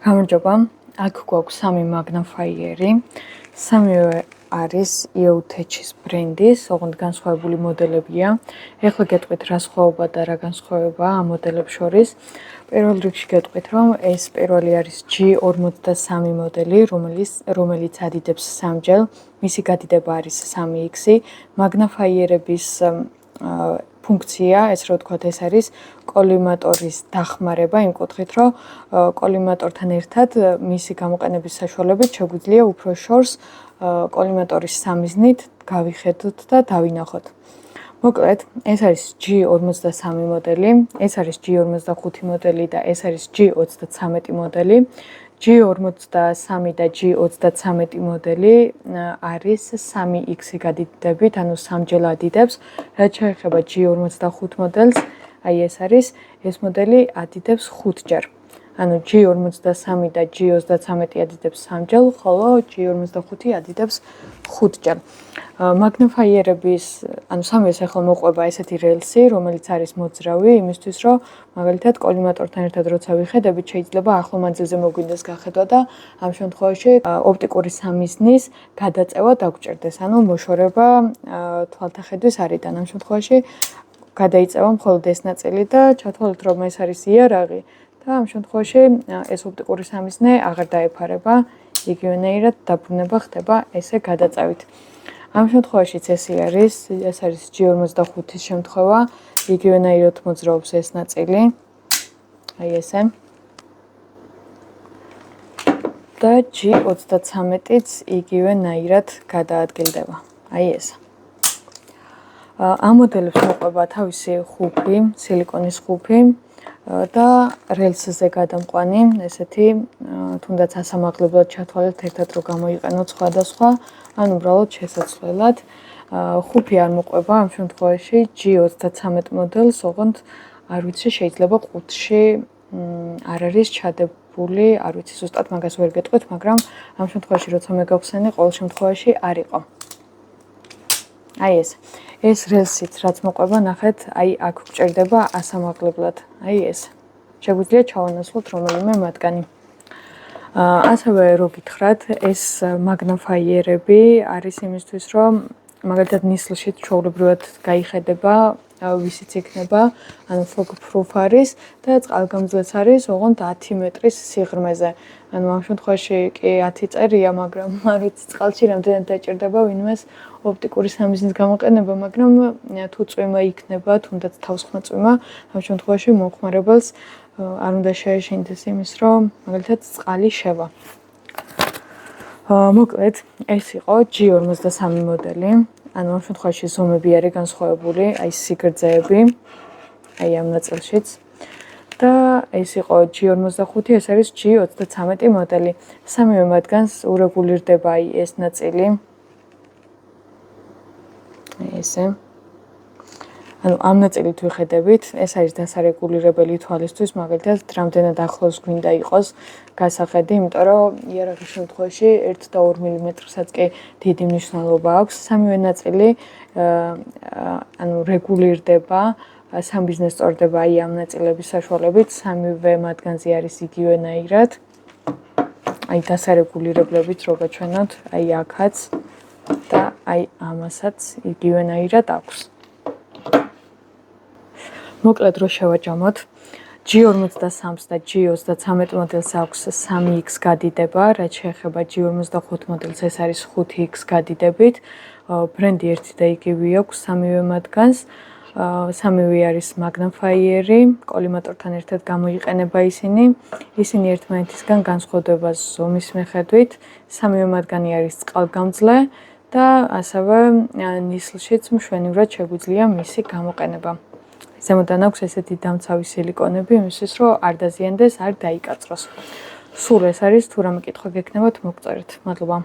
გამარჯობა, აქ გვაქვს სამი მაგნიფაიერი. სამივე არის EOTech-ის ბრენდის, ოღონდ განსხვავებული მოდელებია. ეხლა გეტყვით რა სხვაობა და რა განსხვავებაა ამ მოდელებს შორის. პირველ რიგში გეტყვით, რომ ეს პირველი არის G53 მოდელი, რომელიც ადიდებს სამჯერ. მისი გადიდება არის 3x. მაგნიფაიერების ფუნქცია, ეს რა ვთქვათ, ეს არის კოლიმატორის დახმარება იმ კუთხით, რომ კოლიმატორთან ერთად მისი გამოყენების საშუალებით შეგვიძლია უფრო შორს კოლიმატორის სამიზნით გავიხედოთ და დავინახოთ. მოკლედ, ეს არის G53 მოდელი, ეს არის G55 მოდელი და ეს არის G33 მოდელი. G53 და G33 მოდელი არის 3x გადიდებით, ანუ სამჯერ ადიდებს. რაც შეეხება G55 მოდელს, აი ეს არის, ეს მოდელი ადიდებს 5ჯერ. ანუ G53 და G33 ადიდებს 3ჯერ, ხოლო G55 ადიდებს 5ჯერ. მაგნიფაიერების, ანუ სამივეს ახლა მოყვება ესეთი რელსი, რომელიც არის მოძრავი, იმისთვის, რომ მაგალითად კოლიმატორთან ერთად როცა ვიხედებით, შეიძლება ახლო მანძილზე მოგვინდეს გახედვა და ამ შემთხვევაში ოპტიკური სამიზნის გადაწევა დაგვჭირდეს, ანუ მოშორება თვალთა ხედვის არიდან. ამ შემთხვევაში გადაიწევა მხოლოდ ეს ნაწილი და ჩათვალოთ, რომ ეს არის იარაღი და ამ შემთხვევაში ეს ოპტიკური სამიზნე აღარ დაეფარება, იგივენაირად დაბრუნება ხდება ესე გადაწევით. ამ შემთხვევაშიც ეს არის G55-ის შემთხვევა, იგივენაირად მოძრაობს ეს ნაწილი, აი ესე. და G33-იც იგივენაირად გადაადგილდება, აი ეს. ამ მოდელებს მოყვება თავისი ხუფი, სილიკონის ხუფი და რელსზე გადამყვანი, ესეთი, თუნდაც ასამაღლებლად ჩათვალეთ ერთად რომ გამოიყენოთ სხვადასხვა, ან უბრალოდ შესაძლებლად. ხუფი არ მოყვება ამ შემთხვევაში G33 მოდელს, ოღონდ არ ვიცი, შეიძლება ყუთში არ არის ჩადებული, არ ვიცი, ზუსტად მაგას ვერ გეტყვით, მაგრამ ამ შემთხვევაში როცა მე გავხსენი, ყოველ შემთხვევაში არ იყო. აი ეს. ეს რელსიც რაც მოყვება, ნახეთ, აი აქ გვჭირდება ასამაღლებლად. აი ეს. შეგვიძლია ჩავანაცვლოთ რომელიმე მათგანი. ასევე რო გითხრათ, ეს მაგნიფაიერები არის იმისთვის, რომ მაგალითად ნისლში ჩვეულებრივად გაიხედება, ვისიც იქნება, ანუ fog-proof არის და წყალგამძლეც არის, ოღონდ 10 მეტრის სიღრმეზე. ანუ ამ შემთხვევაში კი 10 წერია, მაგრამ არ ვიცი წყალში რამდენად დაჭირდება ვინმეს ოპტიკური სამიზნის გამოყენება, მაგრამ თუ წვიმა იქნება, თუნდაც თავსხმა წვიმა, ამ შემთხვევაში მომხმარებელს არ უნდა შეეშინდეს იმის, რომ მაგალითად წყალი შევა. მოკლედ, ეს იყო G53 მოდელი. ანუ ამ შემთხვევაში ზომები არის განსხვავებული, აი სიგრძეები, აი ამ ნაწილშიც. და ეს იყო G55, ეს არის G33 მოდელი. სამივე მათგანს ურეგულირდება აი ეს ნაწილი. ესე. ანუ ამ ნაწილით ვიხედებით, ეს არის დასარეგულირებელი თვალისთვის, მაგალითად, რამდენად ახლოს გვინდა იყოს გასახედი, იმიტომ რომ იარაღის შემთხვევაში 1 და 2 მმ-საც კი დიდი მნიშვნელობა აქვს. სამივე ნაწილი ანუ რეგულირდება, სამბიზნეს სწორდება აი ამ ნაწილების საშუალებით, სამივე მათგანზე არის იგივენაირად. აი დასარეგულირებლებით რო გაჩვენოთ, აი აქაც და აი ამასაც იგივენაირად აქვს. მოკლედ რო შევაჯამოთ, G53 და G33 მოდელს აქვს 3x გადიდება, რაც შეეხება G55 მოდელს, ეს არის 5x გადიდებით. ბრენდი ერთი და იგივე აქვს სამივე მათგანს. სამივე არის მაგნიფაიერი, კოლიმატორთან ერთად გამოიყენება ისინი. ისინი ერთმანეთისგან განსხვავდება ზომის მიხედვით. სამივე მათგანი არის წყალგამძლე და ასევე ნისლშიც მშვენივრად შეგვიძლია მისი გამოყენება. ზემოდან აქვს ესეთი დამცავი სილიკონები, იმისთვის რომ არ დაზიანდეს, არ დაიკაწროს. სულ ეს არის, თუ რამე კითხვა გექნებათ, მოგწერეთ. მადლობა.